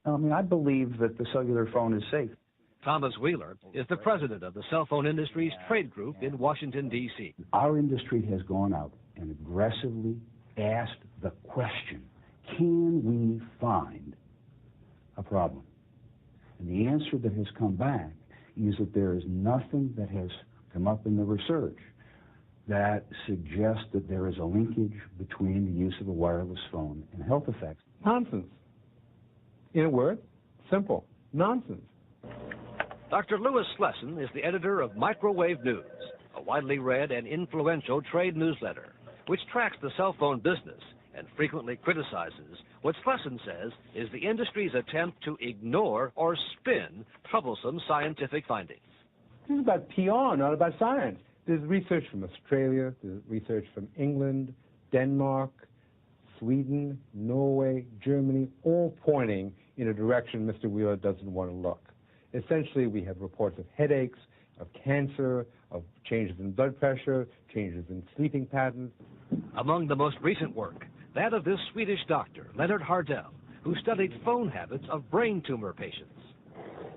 I mean, I believe that the cellular phone is safe. Thomas Wheeler is the president of the cell phone industry's trade group in Washington, D.C. Our industry has gone out and aggressively asked the question, can we find a problem? And the answer that has come back is that there is nothing that has come up in the research that suggests that there is a linkage between the use of a wireless phone and health effects. Nonsense. In a word, simple, nonsense. Dr. Louis Slesson is the editor of Microwave News, a widely read and influential trade newsletter, which tracks the cell phone business and frequently criticizes what Slesson says is the industry's attempt to ignore or spin troublesome scientific findings. This is about PR, not about science. There's research from Australia, there's research from England, Denmark, Sweden, Norway, Germany, all pointing in a direction Mr. Wheeler doesn't want to look. Essentially, we have reports of headaches, of cancer, of changes in blood pressure, changes in sleeping patterns. Among the most recent work, that of this Swedish doctor, Leonard Hardell, who studied phone habits of brain tumor patients.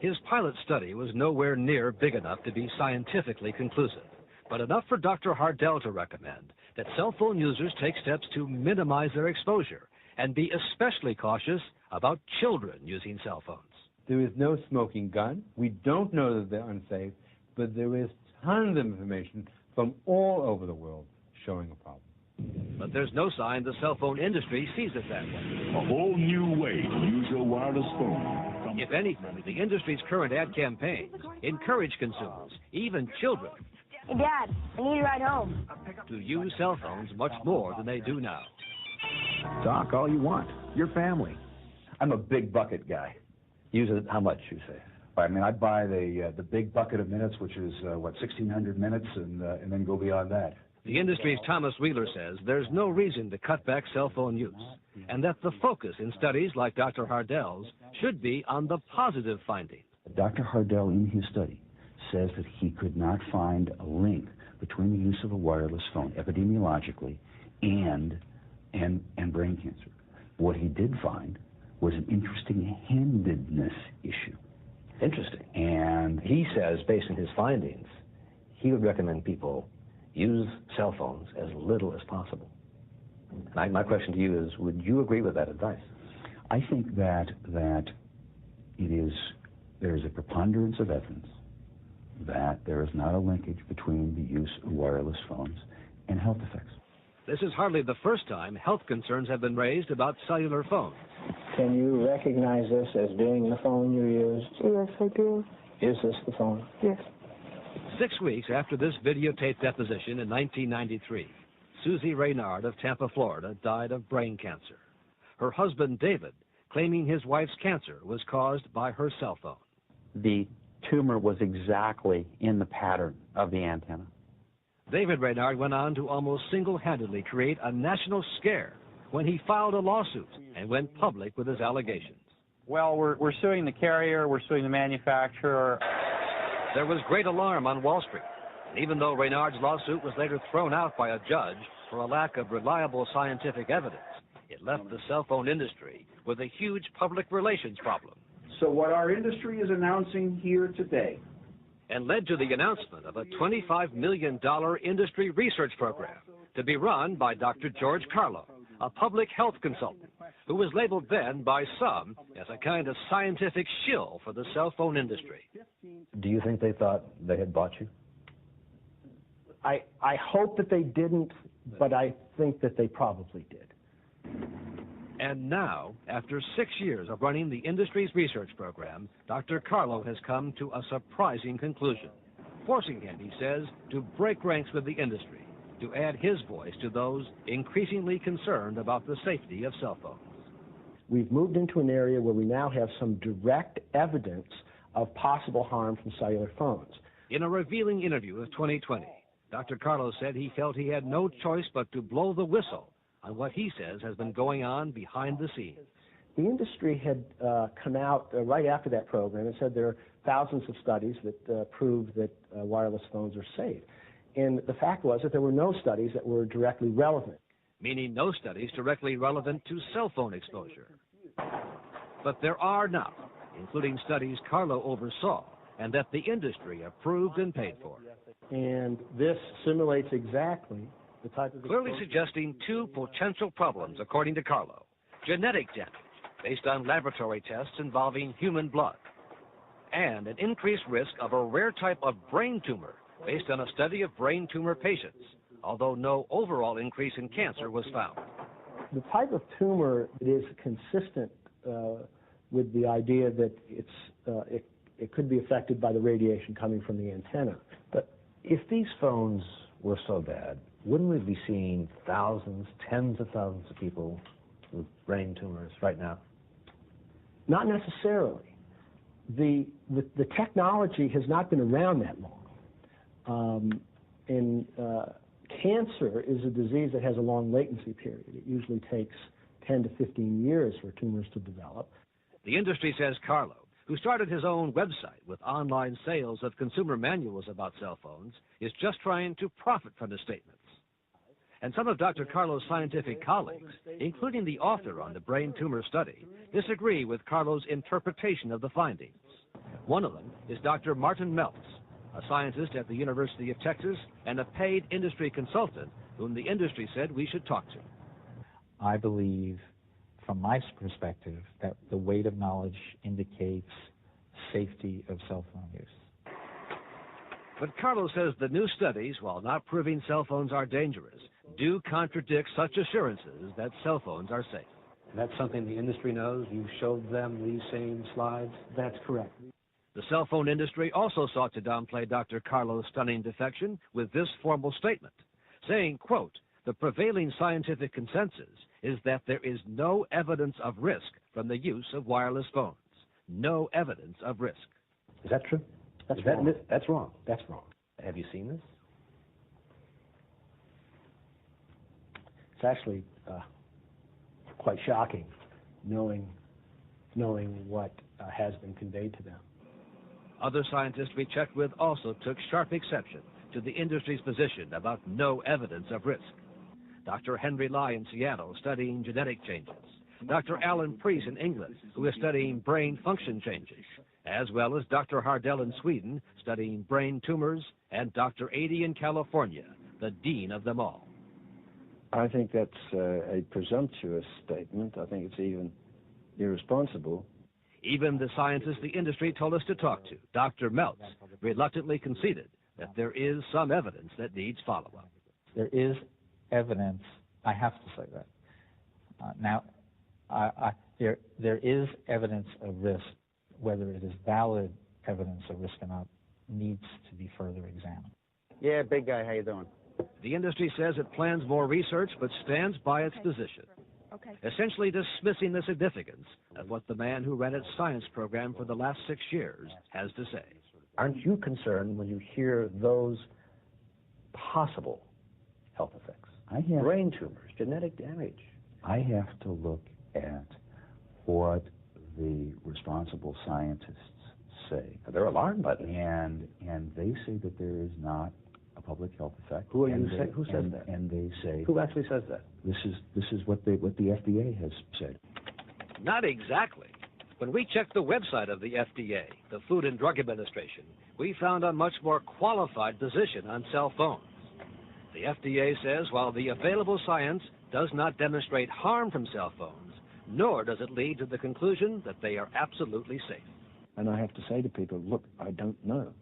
His pilot study was nowhere near big enough to be scientifically conclusive, but enough for Dr. Hardell to recommend that cell phone users take steps to minimize their exposure and be especially cautious about children using cell phones. There is no smoking gun. We don't know that they're unsafe, but there is tons of information from all over the world showing a problem. But there's no sign the cell phone industry sees it that way. A whole new way to use your wireless phone. If anything, the industry's current ad campaigns encourage consumers, even children, Hey, Dad, I need a ride home. to use cell phones much more than they do now. Talk all you want. Your family. I'm a big bucket guy. Use it how much, you say? I mean, I buy the big bucket of minutes, which is, 1,600 minutes, and then go beyond that. The industry's Thomas Wheeler says there's no reason to cut back cell phone use, and that the focus in studies like Dr. Hardell's should be on the positive findings. Dr. Hardell, in his study, says that he could not find a link between the use of a wireless phone epidemiologically and brain cancer. What he did find was an interesting handedness issue. Interesting. And he says, based on his findings, he would recommend people use cell phones as little as possible. And my question to you is, would you agree with that advice? I think that there is a preponderance of evidence that there is not a linkage between the use of wireless phones and health effects. This is hardly the first time health concerns have been raised about cellular phones. Can you recognize this as being the phone you used? Yes, I do. Is this the phone? Yes. 6 weeks after this videotaped deposition in 1993, Susie Reynard of Tampa, Florida, died of brain cancer. Her husband, David, claiming his wife's cancer was caused by her cell phone. The tumor was exactly in the pattern of the antenna. David Reynard went on to almost single-handedly create a national scare when he filed a lawsuit and went public with his allegations. Well, we're suing the carrier, we're suing the manufacturer. There was great alarm on Wall Street, and even though Reynard's lawsuit was later thrown out by a judge for a lack of reliable scientific evidence, it left the cell phone industry with a huge public relations problem. So what our industry is announcing here today, and led to the announcement of a $25 million industry research program to be run by Dr. George Carlo, a public health consultant, who was labeled then by some as a kind of scientific shill for the cell phone industry. Do you think they thought they had bought you? I hope that they didn't, but I think that they probably did. And now, after 6 years of running the industry's research program, Dr. Carlo has come to a surprising conclusion, forcing him, he says, to break ranks with the industry, to add his voice to those increasingly concerned about the safety of cell phones. We've moved into an area where we now have some direct evidence of possible harm from cellular phones. In a revealing interview of 2020, Dr. Carlo said he felt he had no choice but to blow the whistle on what he says has been going on behind the scenes. The industry had come out right after that program and said there are thousands of studies that prove that wireless phones are safe. And the fact was that there were no studies that were directly relevant. Meaning no studies directly relevant to cell phone exposure. But there are now, including studies Carlo oversaw and that the industry approved and paid for. And this simulates exactly the type of... Clearly suggesting two potential problems, according to Carlo. Genetic damage, based on laboratory tests involving human blood, and an increased risk of a rare type of brain tumor, based on a study of brain tumor patients, although no overall increase in cancer was found. The type of tumor is consistent with the idea that it could be affected by the radiation coming from the antenna. But if these phones were so bad, wouldn't we be seeing thousands, tens of thousands of people with brain tumors right now? Not necessarily. The technology has not been around that long. Cancer is a disease that has a long latency period. It usually takes 10 to 15 years for tumors to develop. The industry says Carlo, who started his own website with online sales of consumer manuals about cell phones, is just trying to profit from his statements. And some of Dr. Carlo's scientific colleagues, including the author on the brain tumor study, disagree with Carlo's interpretation of the findings. One of them is Dr. Martin Meltz, a scientist at the University of Texas and a paid industry consultant whom the industry said we should talk to. I believe, from my perspective, that the weight of knowledge indicates safety of cell phone use. But Carlo says the new studies, while not proving cell phones are dangerous, do contradict such assurances that cell phones are safe. That's something the industry knows? You showed them these same slides? That's correct. The cell phone industry also sought to downplay Dr. Carlo's stunning defection with this formal statement, saying, quote, "The prevailing scientific consensus is that there is no evidence of risk from the use of wireless phones. No evidence of risk." Is that true? That's wrong. That's wrong. That's wrong. Have you seen this? It's actually quite shocking, knowing what has been conveyed to them. Other scientists we checked with also took sharp exception to the industry's position about no evidence of risk. Dr. Henry Lai in Seattle, studying genetic changes. Dr. Alan Preece in England, who is studying brain function changes, as well as Dr. Hardell in Sweden, studying brain tumors, and Dr. Adey in California, the dean of them all. I think that's a presumptuous statement. I think it's even irresponsible. Even the scientists the industry told us to talk to, Dr. Meltz, reluctantly conceded that there is some evidence that needs follow-up. There is evidence, I have to say that. There is evidence of risk. Whether it is valid evidence of risk or not needs to be further examined. Yeah, big guy, how you doing? The industry says it plans more research but stands by its position, essentially dismissing the significance of what the man who ran its science program for the last 6 years has to say. Aren't you concerned when you hear those possible health effects? Brain tumors, genetic damage. I have to look at what the responsible scientists say. They're alarmed by this. And they say that there is not a public health effect. Who says that? And they say... Who actually says that? This is what the FDA has said. Not exactly. When we checked the website of the FDA, the Food and Drug Administration, we found a much more qualified position on cell phones. The FDA says while the available science does not demonstrate harm from cell phones, nor does it lead to the conclusion that they are absolutely safe. And I have to say to people, look, I don't know.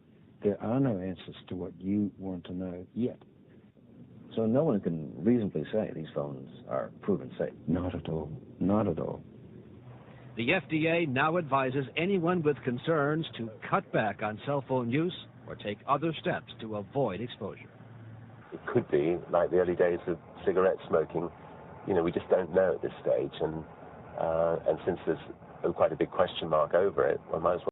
There are no answers to what you want to know yet. So no one can reasonably say these phones are proven safe? Not at all. Not at all. The FDA now advises anyone with concerns to cut back on cell phone use or take other steps to avoid exposure. It could be like the early days of cigarette smoking. You know, we just don't know at this stage. And since there's quite a big question mark over it, one might as well